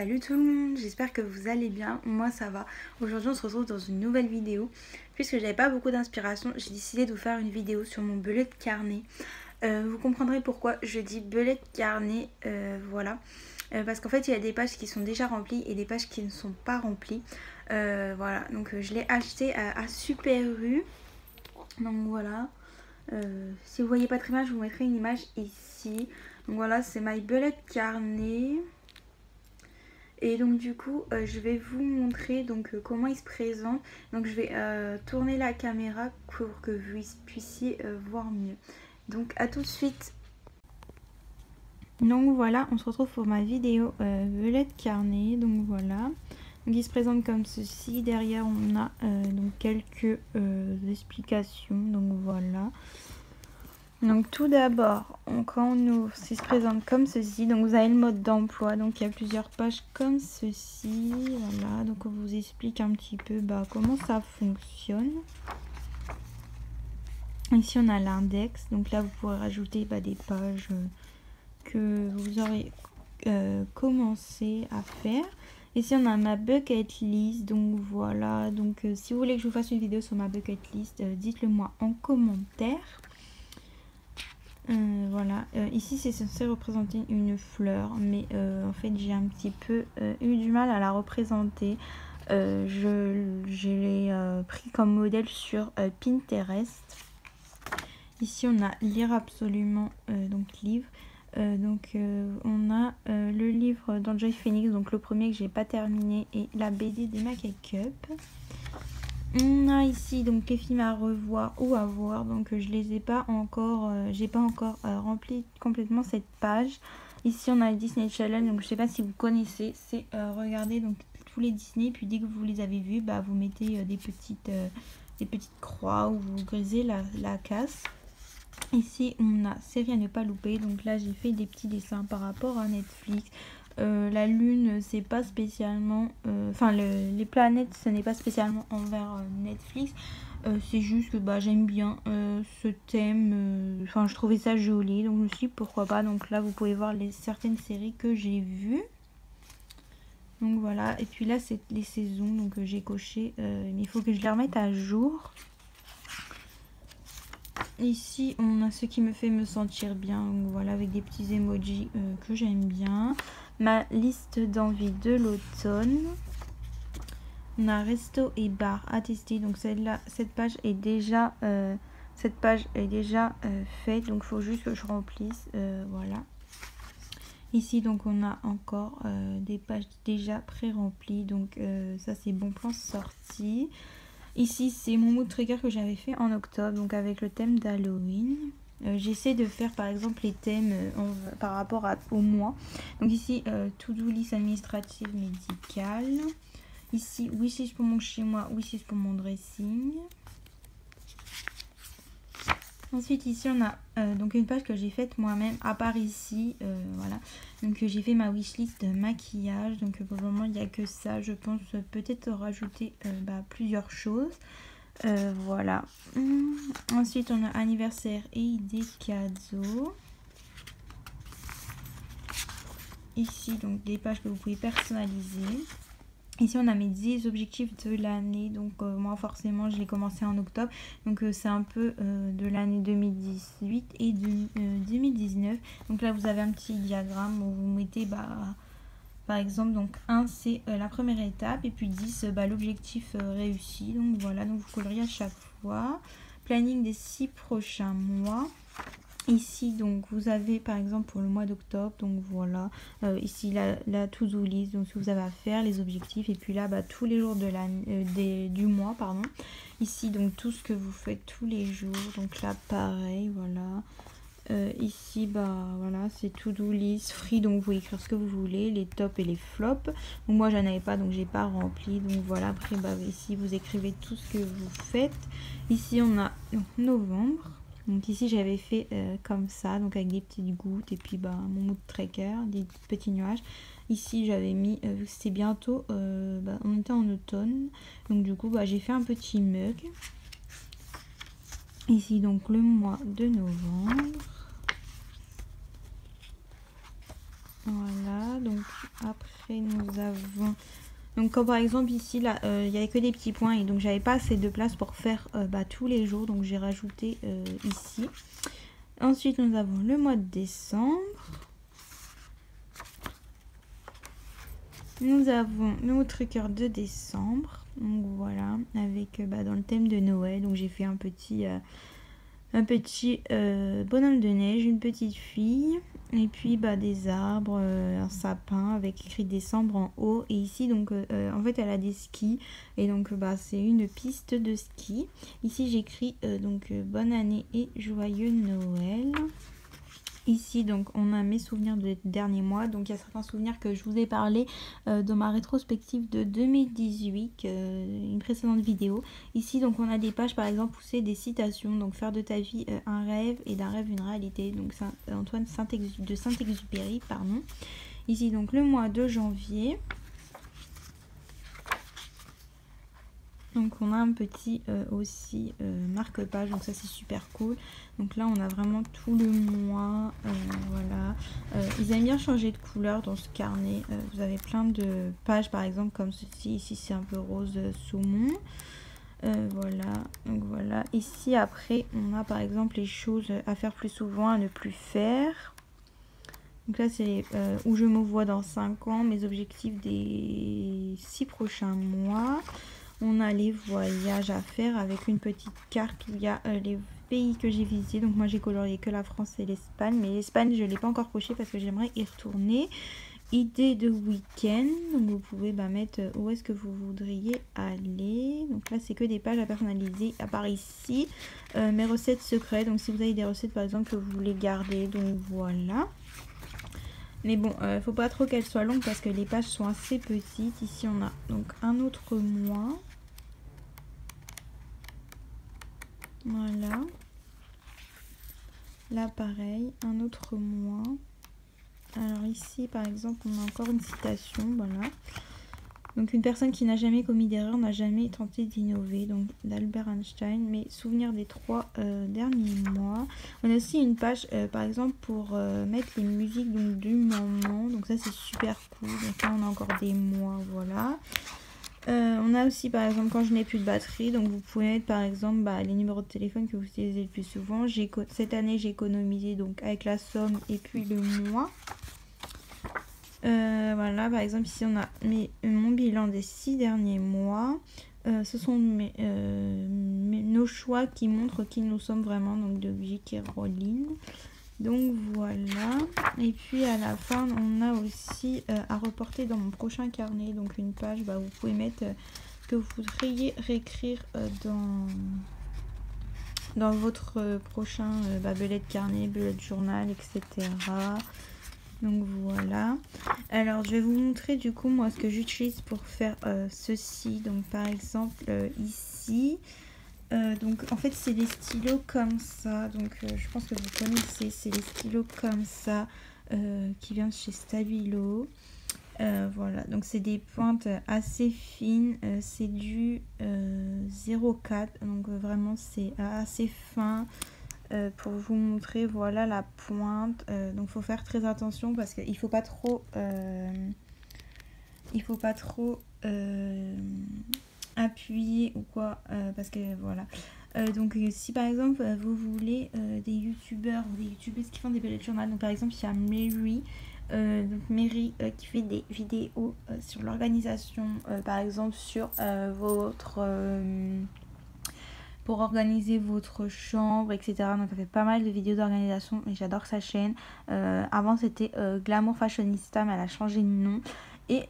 Salut tout le monde, j'espère que vous allez bien, moi ça va. Aujourd'hui on se retrouve dans une nouvelle vidéo. Puisque j'avais pas beaucoup d'inspiration, j'ai décidé de vous faire une vidéo sur mon bullet carnet. Vous comprendrez pourquoi je dis bullet carnet, voilà. Parce qu'en fait il y a des pages qui sont déjà remplies et des pages qui ne sont pas remplies. Voilà, donc je l'ai acheté à Super U. Donc voilà. Si vous voyez pas très bien, je vous mettrai une image ici. Donc voilà, c'est my bullet carnet. Et donc du coup je vais vous montrer comment il se présente. Donc je vais tourner la caméra pour que vous puissiez voir mieux. Donc à tout de suite. Donc voilà, on se retrouve pour ma vidéo bullet carnet. Donc voilà. Donc il se présente comme ceci. Derrière on a donc quelques explications. Donc voilà. Donc tout d'abord, quand on ouvre, il se présente comme ceci. Donc vous avez le mode d'emploi. Donc il y a plusieurs pages comme ceci. Voilà, donc on vous explique un petit peu comment ça fonctionne. Ici on a l'index. Donc là vous pourrez rajouter des pages que vous aurez commencé à faire. Ici on a ma bucket list. Donc voilà, donc si vous voulez que je vous fasse une vidéo sur ma bucket list, dites-le moi en commentaire. Voilà, ici c'est censé représenter une fleur, mais en fait j'ai un petit peu eu du mal à la représenter. Je l'ai pris comme modèle sur Pinterest. Ici on a lire absolument, donc livre. On a le livre d'Enjoy Phoenix, donc le premier que j'ai pas terminé, et la BD d'Emma Cake-Up. On a ici donc les films à revoir ou à voir, donc je les ai pas encore, j'ai pas encore rempli complètement cette page. Ici on a le Disney Channel, donc je sais pas si vous connaissez, c'est regarder donc tous les Disney, puis dès que vous les avez vus, vous mettez des petites croix ou vous grisez la case. Ici on a série à ne pas louper, donc là j'ai fait des petits dessins par rapport à Netflix. La lune c'est pas spécialement les planètes ce n'est pas spécialement envers Netflix, c'est juste que j'aime bien ce thème, je trouvais ça joli, donc je me suis dit pourquoi pas. Donc là vous pouvez voir certaines séries que j'ai vues, donc voilà. Et puis là c'est les saisons, donc j'ai coché, mais il faut que je les remette à jour. Ici on a ce qui me fait me sentir bien, donc voilà, avec des petits emojis que j'aime bien. Ma liste d'envie de l'automne. On a resto et bar à tester, donc cette page est déjà faite, donc il faut juste que je remplisse, voilà. Ici donc on a encore des pages déjà pré-remplies, donc ça c'est bon plan sorti. Ici c'est mon mood trigger que j'avais fait en octobre, donc avec le thème d'Halloween. J'essaie de faire par exemple les thèmes par rapport au mois. Donc ici to-do list administrative médicale. Ici wishlist pour mon chez moi, wishlist pour mon dressing. Ensuite ici on a donc une page que j'ai faite moi-même, à part ici, voilà. Donc j'ai fait ma wishlist de maquillage, donc pour le moment il n'y a que ça. Je pense peut-être rajouter plusieurs choses. Voilà. Ensuite on a anniversaire et idées cadeaux. Ici donc des pages que vous pouvez personnaliser. Ici on a mes 10 objectifs de l'année, donc moi forcément je l'ai commencé en octobre, donc c'est un peu de l'année 2018 et de 2019. Donc là vous avez un petit diagramme où vous mettez par exemple, donc 1 c'est la première étape, et puis 10 l'objectif réussi. Donc voilà, donc vous coloriez à chaque fois. Planning des 6 prochains mois. Ici donc vous avez par exemple pour le mois d'octobre, donc voilà, ici la to-do list, donc ce que vous avez à faire, les objectifs, et puis là tous les jours de du mois, pardon. Ici donc tout ce que vous faites tous les jours, donc là pareil, voilà. Ici voilà, c'est to-do list free, donc vous pouvez écrire ce que vous voulez, les tops et les flops. Donc moi j'en avais pas, donc j'ai pas rempli, donc voilà. Après ici vous écrivez tout ce que vous faites. Ici on a donc novembre. Donc ici j'avais fait comme ça, donc avec des petites gouttes, et puis mon mood tracker, des petits nuages. Ici j'avais mis, vu que c'était bientôt, on était en automne, donc du coup j'ai fait un petit mug. Ici donc le mois de novembre. Voilà, Donc après nous avons, donc comme par exemple ici là il n'y avait que des petits points et donc j'avais pas assez de place pour faire tous les jours, donc j'ai rajouté ici. Ensuite nous avons le mois de décembre. Nous avons notre cœur de décembre, donc voilà, avec dans le thème de Noël. Donc j'ai fait un petit bonhomme de neige, une petite fille, et puis des arbres, un sapin avec écrit décembre en haut. Et ici donc en fait elle a des skis et donc c'est une piste de ski. Ici j'écris donc bonne année et joyeux Noël. Ici donc on a mes souvenirs de dernier mois, donc il y a certains souvenirs que je vous ai parlé dans ma rétrospective de 2018, une précédente vidéo. Ici donc on a des pages par exemple où c'est des citations, donc faire de ta vie un rêve et d'un rêve une réalité, donc Antoine de Saint-Exupéry, pardon. Ici donc le mois de janvier. Donc on a un petit aussi marque-page, donc ça c'est super cool. Donc là on a vraiment tout le mois, voilà. Ils aiment bien changer de couleur dans ce carnet. Vous avez plein de pages par exemple comme ceci, ici c'est un peu rose saumon. Voilà, donc voilà. Ici après on a par exemple les choses à faire plus souvent, à ne plus faire. Donc là c'est où je me vois dans 5 ans, mes objectifs des 6 prochains mois. On a les voyages à faire avec une petite carte où il y a les pays que j'ai visités. Donc moi j'ai colorié que la France et l'Espagne. Mais l'Espagne je ne l'ai pas encore coché parce que j'aimerais y retourner. Idée de week-end. Donc vous pouvez mettre où est-ce que vous voudriez aller. Donc là c'est que des pages à personnaliser. À part ici, mes recettes secrètes. Donc si vous avez des recettes par exemple que vous voulez garder. Donc voilà. Mais bon, faut pas trop qu'elles soient longues parce que les pages sont assez petites. Ici on a donc un autre mois. Voilà. Là pareil, un autre mois. Alors ici par exemple on a encore une citation, voilà. Donc une personne qui n'a jamais commis d'erreur n'a jamais tenté d'innover, donc d'Albert Einstein. Mais souvenirs des 3 derniers mois. On a aussi une page par exemple pour mettre les musiques donc, du moment, donc ça c'est super cool. Donc là on a encore des mois, voilà. On a aussi par exemple quand je n'ai plus de batterie, donc vous pouvez mettre par exemple les numéros de téléphone que vous utilisez le plus souvent. Cette année j'ai économisé donc avec la somme et puis le mois. Voilà, par exemple ici on a mon bilan des 6 derniers mois. Ce sont nos choix qui montrent qui nous sommes vraiment, donc de J.K. Rowling. Donc voilà, et puis à la fin on a aussi à reporter dans mon prochain carnet, donc une page où vous pouvez mettre que vous voudriez réécrire dans votre prochain bullet carnet, bullet journal, etc. Donc voilà. Alors je vais vous montrer du coup moi ce que j'utilise pour faire ceci. Donc par exemple ici. Donc en fait c'est des stylos comme ça, donc je pense que vous connaissez, c'est les stylos comme ça qui viennent chez Stabilo. Voilà, donc c'est des pointes assez fines, c'est du 0,4, donc vraiment c'est assez fin. Pour vous montrer, voilà la pointe, donc faut faire très attention parce qu'il faut pas trop appuyer ou quoi, parce que voilà. Donc si par exemple vous voulez des youtubeurs ou des youtubeuses qui font des bullet journal, donc par exemple il y a Mary qui fait des vidéos sur l'organisation, par exemple sur pour organiser votre chambre, etc. Donc elle fait pas mal de vidéos d'organisation et j'adore sa chaîne. Avant c'était Glamour Fashionista, mais elle a changé de nom. Et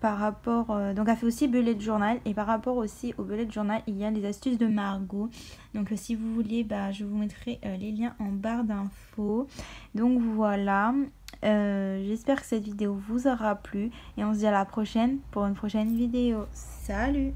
par rapport, donc elle fait aussi bullet journal, et par rapport aussi au bullet journal il y a les astuces de Margot. Donc si vous voulez, je vous mettrai les liens en barre d'infos. Donc voilà, j'espère que cette vidéo vous aura plu et on se dit à la prochaine pour une prochaine vidéo. Salut!